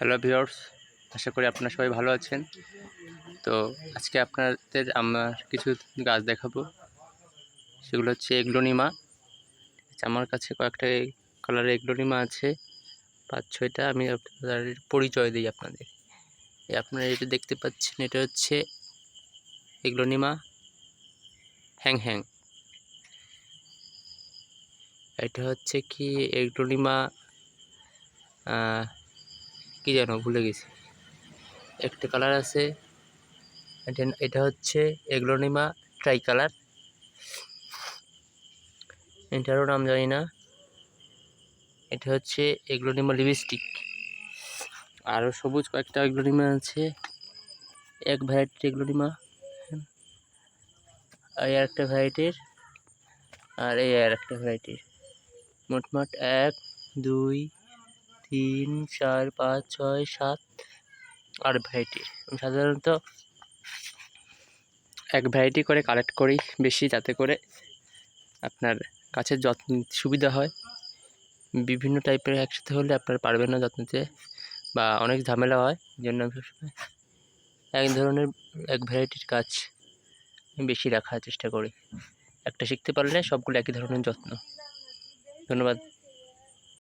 Hello viewers, আশা করি আপনারা সবাই ভালো আছেন। তো আজকে আপনাদের আমার কিছু গাছ দেখাবো। সেগুলো হচ্ছে এগ্লোনিমা। আমার কাছে কয়েকটা কালারের এগ্লোনিমা আছে, ৫-৬টা। আমি আপনাদের পরিচয় দিই আপনাদের। আপনারা এটা দেখতে পাচ্ছেন, এটা হচ্ছে এগ্লোনিমা হ্যাং হ্যাং। এটা হচ্ছে কি এগ্লোনিমা কি যেন ভুলে গেছি, একটা কালার আছে। এটা হচ্ছে এগ্লোনিমা ট্রাই কালার, এটারও নাম জানি না। এটা হচ্ছে এগ্লোনিমা লিপস্টিক। আরও সবুজ কয়েকটা এগ্লোনিমা আছে, এক ভ্যারাইটির এগ্লোনিমা, এই আরেকটা ভ্যারাইটির, আর এই আরেকটা ভ্যারাইটির। মোটমাট 1, 2, 3, 4, 5, 6, 7 আর ভ্যারাইটির। আমি সাধারণত এক ভ্যারাইটি করে কালেক্ট করি বেশি, যাতে করে আপনার গাছের যত্ন নিতে সুবিধা হয়। বিভিন্ন টাইপের একসাথে হলে আপনার পারবেন না যত্ন নিতে, বা অনেক ঝামেলা হয়। এই জন্য আমি সবসময় এক ধরনের এক ভ্যারাইটির গাছ বেশি রাখার চেষ্টা করি। একটা শিখতে পারলে সবগুলো একই ধরনের যত্ন। ধন্যবাদ।